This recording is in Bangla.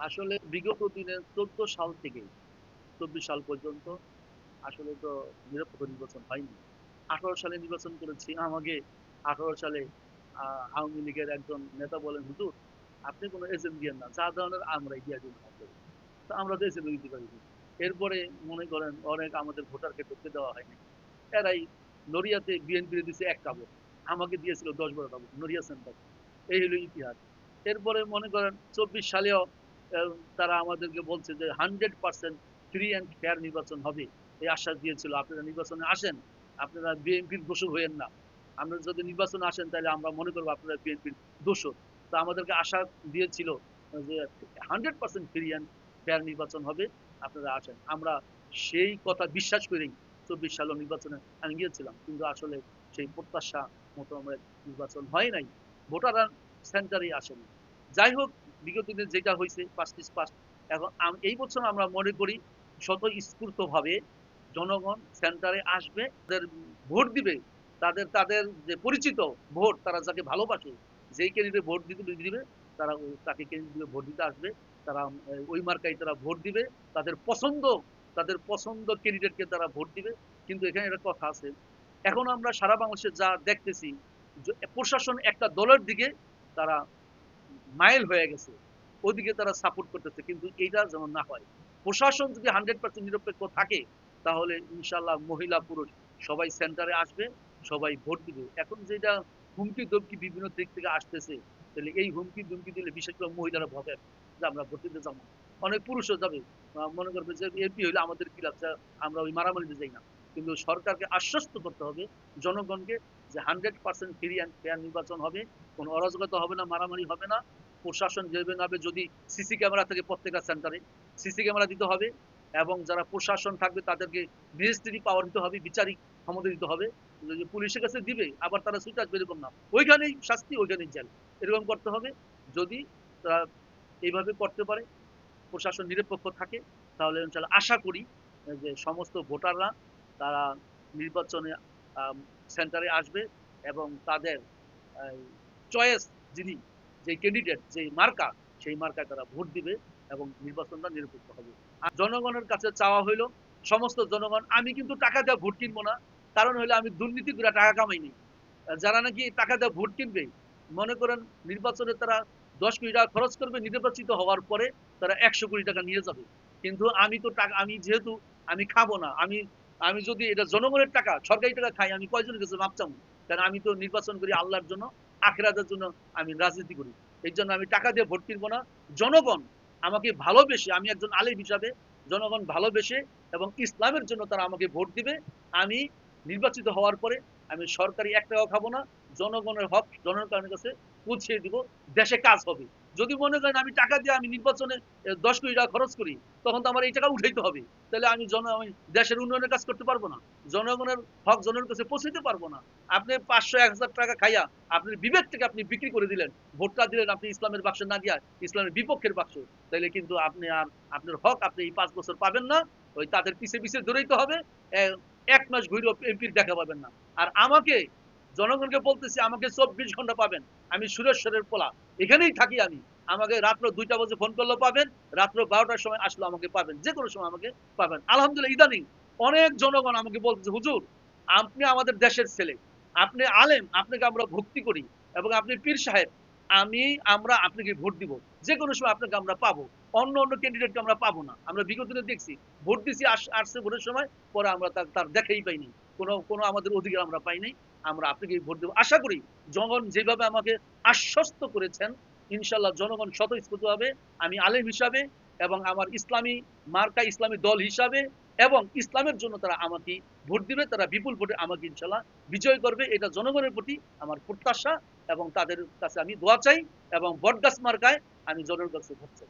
আসলে বিগত দিনে 14 সাল থেকে 24 সাল পর্যন্ত আসলে তো নিরপেক্ষ নির্বাচন হয়নি। 18 সালে নির্বাচন করেছি। আমাকে 18 সালে আওয়ামী লীগের একজন নেতা বলেন, হুজুর আপনি কোনো এজেন্ট দিয়েন না, যা ধরনের আমরাই দিয়ে দিব আপনাকে। তো আমরা তো এজেন্ট দিতে পারি না। এরপরে মনে করেন অনেক আমাদের ভোটারকে ঢুকতে দেওয়া হয়নি। এরাই নড়িয়াতে বিএনপি দিয়েছে 1টা ভোট, আমাকে দিয়েছিল 10-12টা ভোট নড়িয়া সেন্টার। এই হলো ইতিহাস। এরপরে মনে করেন 24 সালেও তারা আমাদেরকে বলছে যে 100% ফ্রি অ্যান্ড ফেয়ার নির্বাচন হবে, এই আশ্বাস দিয়েছিল। আপনারা নির্বাচনে আসেন, আপনারা বিএনপির দোষর হইয়েন না। আপনারা যদি নির্বাচনে আসেন তাহলে আমরা মনে করবো আপনারা বিএনপির দোষর। তো আমাদেরকে আশা দিয়েছিল যে 100% ফ্রি অ্যান্ড ফেয়ার নির্বাচন হবে, আপনারা আসেন। আমরা সেই কথা বিশ্বাস করেই 24 সালের নির্বাচনে আমি গিয়েছিলাম, কিন্তু আসলে সেই প্রত্যাশা মতো আমরা নির্বাচন হয় নাই, ভোটাররা সেন্টারে আসেনি। যাই হোক, বিগত দিনে যেটা হয়েছে পাস্ট ইজ পাস্ট। এখন এই বছর আমরা মনে করি স্বতঃস্ফূর্ত ভাবে জনগণ সেন্টারে আসবে, তাদের ভোট দিবে, তাদের তাদের যে পরিচিত ভোট, তারা যাকে ভালোবাসে, যেই ক্যান্ডিডেট ভোট দিতে দিবে, তারা তাকে ক্যান্ডিডেট ভোট দিতে আসবে। তারা ওই মার্কায় তারা ভোট দিবে, তাদের পছন্দ, তাদের পছন্দ ক্যান্ডিডেটকে তারা ভোট দিবে। কিন্তু এখানে একটা কথা আছে, এখন আমরা সারা বাংলাদেশে যা দেখতেছি, প্রশাসন একটা দলের দিকে তারা মাইল হয়ে গেছে, ওদিকে তারা সাপোর্ট করতেছে, কিন্তু এইটা যেমন না হয়। প্রশাসন যদি 100% নিরপেক্ষ থাকে, তাহলে ইনশাল্লাহ মহিলা পুরুষ সবাই সেন্টারে আসবে, সবাই ভোট দিবে। এখন যেটা হুমকি ধমকি বিভিন্ন দিক থেকে আসতেছে, তাহলে এই হুমকি ধমকি দিলে বিশেষ করে মহিলারা ভাবে যে আমরা ভোট দিতে যাবো। অনেক পুরুষও যাবে, মনে করবে যে এমপি হইলে আমাদের কি লাগছে, আমরা ওই মারামারিতে যাই না। কিন্তু সরকারকে আশ্বস্ত করতে হবে জনগণকে যে 100% ফ্রি অ্যান্ড ফেয়ার নির্বাচন হবে, কোনো অরাজকতা হবে না, মারামারি হবে না। প্রশাসন যেভাবে নামবে, যদি সিসি ক্যামেরা থেকে প্রত্যেকটা সেন্টারে সিসি ক্যামেরা দিতে হবে, এবং যারা প্রশাসন থাকবে তাদেরকে ম্যাজিস্ট্রেটি পাওয়ার দিতে হবে, বিচারিক ক্ষমতা দিতে হবে। যদি পুলিশের কাছে দিবে আবার তারা ছুটে আসবে এরকম না, ওইখানেই শাস্তি ওইখানেই জেল, এরকম করতে হবে। যদি তারা এইভাবে করতে পারে, প্রশাসন নিরপেক্ষ থাকে, তাহলে ইনশাল্লাহ আশা করি যে সমস্ত ভোটাররা তারা নির্বাচনে সেন্টারে আসবে, এবং তাদের চয়েস যিনি, যে ক্যান্ডিডেট, যে মার্কা, সেই মার্কায় তারা ভোট দিবে, এবং নির্বাচনটা নিরপেক্ষ হবে। আর জনগণের কাছে চাওয়া হইলো, সমস্ত জনগণ, আমি কিন্তু টাকা দিয়ে ভোট কিনবো না। কারণ হইলো আমি দুর্নীতি করে টাকা কামাইনি। যারা নাকি টাকা দিয়ে ভোট কিনবে, মনে করেন নির্বাচনে তারা 10 কোটি টাকা খরচ করবে, নির্বাচিত হওয়ার পরে তারা 100 কোটি টাকা নিয়ে যাবে। কিন্তু আমি তো টাকা, আমি যেহেতু আমি খাবো না, আমি আমি যদি এটা জনগণের টাকা, সরকারি টাকা খাই, আমি কয়জনের কাছে মাপ চাবো? কারণ আমি তো নির্বাচন করি আল্লাহর জন্য, আখিরাতের জন্য আমি রাজনীতি করি। এই জন্য আমি টাকা দিয়ে ভোট কিনবো না। জনগণ আমাকে ভালোবেসে, আমি একজন আলেম হিসাবে, জনগণ ভালোবেসে এবং ইসলামের জন্য তারা আমাকে ভোট দিবে। আমি নির্বাচিত হওয়ার পরে আমি সরকারি 1 টাকাও খাবো না, জনগণের হক জনগণের কাছে পৌঁছে দিব, দেশে কাজ হবে। যদি মনে করেন আমি টাকা দিয়ে আমি নির্বাচনে 10 কোটি টাকা খরচ করি, তখন তো আমার এই টাকা উঠাইতে হবে। তাহলে আমি দেশের উন্নয়নের কাজ করতে পারবো না, জনগণের হক জনগণের কাছে পৌঁছাতে পারবো না। আপনি 500-1000 টাকা খাইয়া আপনার বিবেক থেকে আপনি বিক্রি করে দিলেন, ভোটটা দিলেন আপনি ইসলামের বাক্সে না দিয়া ইসলামের বিপক্ষের বাক্সে, তাহলে কিন্তু আপনি আর আপনার হক আপনি এই 5 বছর পাবেন না। ওই তাদের পিছে পিছে দৌড়াইতে হবে, 1 মাস ঘুরেও এমপির দেখা পাবেন না। আর আমাকে, জনগণকে বলতেছি, আমাকে 24 ঘন্টা পাবেন। আমি সুরেশ্বরের পোলা, এখানেই থাকি আমি। আমাকে রাত্র 2টা বাজে ফোন করলেও পাবেন, রাত্র 12টার সময় আসলে আমাকে পাবেন, যে কোনো সময় আমাকে পাবেন। আলহামদুলিল্লাহ, ইদানিং অনেক জনগণ আমাকে বলতেছে, হুজুর আপনি আমাদের দেশের ছেলে, আপনি আলেম, আপনাকে আমরা ভক্তি করি, এবং আপনি পীর সাহেব, আমরা আপনাকে ভোট দিব, যে কোনো সময় আপনাকে আমরা পাবো। অন্য অন্য ক্যান্ডিডেটকে আমরা পাবো না। আমরা বিগত দিনে দেখছি, ভোট দিছি, আসছে ভোটের সময়, পরে আমরা তার দেখাই পাইনি, কোনো কোনো আমাদের অধিকার আমরা পাইনি। আমরা আপনাকে ভোট দেবো। আশা করি জনগণ যেভাবে আমাকে আশ্বস্ত করেছেন, ইনশাল্লাহ জনগণ স্বতঃস্ফূর্ত হবে, আমি আলেম হিসাবে এবং আমার ইসলামী মার্কা, ইসলামী দল হিসাবে, এবং ইসলামের জন্য তারা আমাকে ভোট দিবে, তারা বিপুল ভোটে আমাকে ইনশাল্লাহ বিজয় করবে, এটা জনগণের প্রতি আমার প্রত্যাশা। এবং তাদের কাছে আমি দোয়া চাই, এবং বটগাছ মার্কায় আমি জনগণের কাছে ভোট চাই।